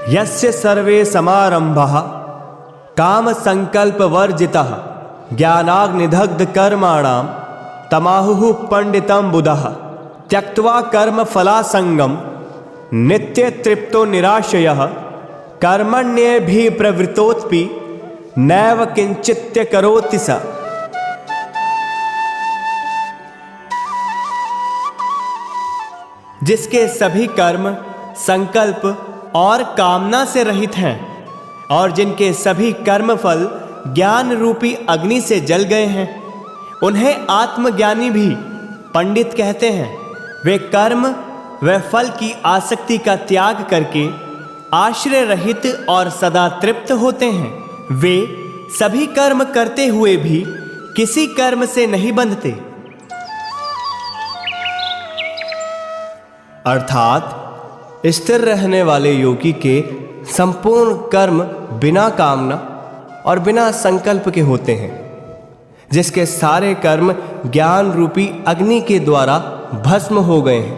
यस्य सर्वे समारंभः काम संकल्प वर्जितः ज्ञानाग्निदग्ध कर्माणां तमाहुः पंडितं बुधः त्यक्त्वा कर्म फलासंगम नित्य तृप्तो निराशयः कर्मण्येभिप्रवृत्तोऽपि नैव किंचित् करोति स। जिसके सभी कर्म संकल्प और कामना से रहित हैं और जिनके सभी कर्मफल ज्ञान रूपी अग्नि से जल गए हैं, उन्हें आत्मज्ञानी भी पंडित कहते हैं। वे कर्म व फल की आसक्ति का त्याग करके आश्रय रहित और सदा तृप्त होते हैं। वे सभी कर्म करते हुए भी किसी कर्म से नहीं बंधते, अर्थात स्थिर रहने वाले योगी के संपूर्ण कर्म बिना कामना और बिना संकल्प के होते हैं। जिसके सारे कर्म ज्ञान रूपी अग्नि के द्वारा भस्म हो गए हैं।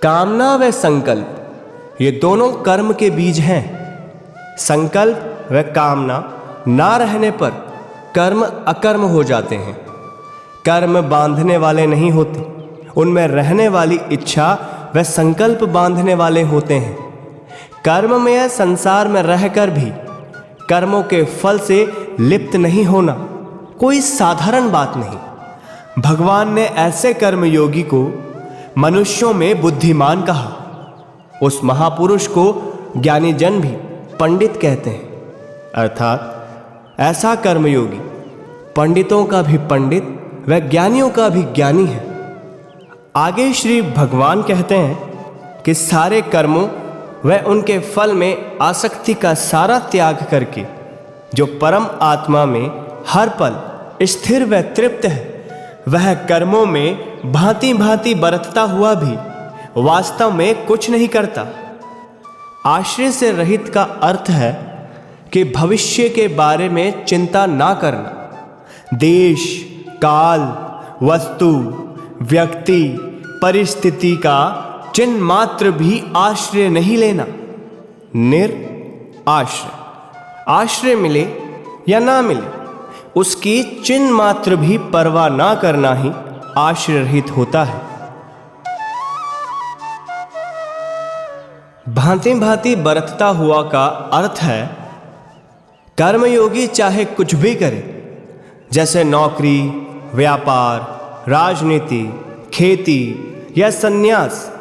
कामना व संकल्प ये दोनों कर्म के बीज हैं। संकल्प व कामना ना रहने पर कर्म अकर्म हो जाते हैं। कर्म बांधने वाले नहीं होते, उनमें रहने वाली इच्छा व संकल्प बांधने वाले होते हैं। कर्म में या संसार में रहकर भी कर्मों के फल से लिप्त नहीं होना कोई साधारण बात नहीं। भगवान ने ऐसे कर्मयोगी को मनुष्यों में बुद्धिमान कहा। उस महापुरुष को ज्ञानी जन भी पंडित कहते हैं, अर्थात ऐसा कर्मयोगी पंडितों का भी पंडित व ज्ञानियों का भी ज्ञानी है। आगे श्री भगवान कहते हैं कि सारे कर्मों व उनके फल में आसक्ति का सारा त्याग करके जो परम आत्मा में हर पल स्थिर व तृप्त है, वह कर्मों में भांति भांति बरतता हुआ भी वास्तव में कुछ नहीं करता। आश्रय से रहित का अर्थ है कि भविष्य के बारे में चिंता ना करना, देश काल वस्तु व्यक्ति परिस्थिति का चिन्ह मात्र भी आश्रय नहीं लेना। निराश्रय, आश्रय मिले या ना मिले उसकी चिन्ह मात्र भी परवाह ना करना ही आश्रय रहित होता है। भांति भांति बरतता हुआ का अर्थ है कर्मयोगी चाहे कुछ भी करे, जैसे नौकरी, व्यापार, राजनीति, खेती या सन्यास,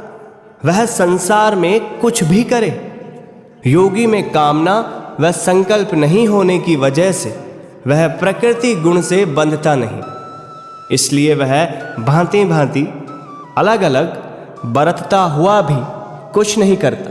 वह संसार में कुछ भी करे। योगी में कामना व संकल्प नहीं होने की वजह से वह प्रकृति गुण से बंधता नहीं, इसलिए वह भांति भांति अलग अलग बरतता हुआ भी कुछ नहीं करता।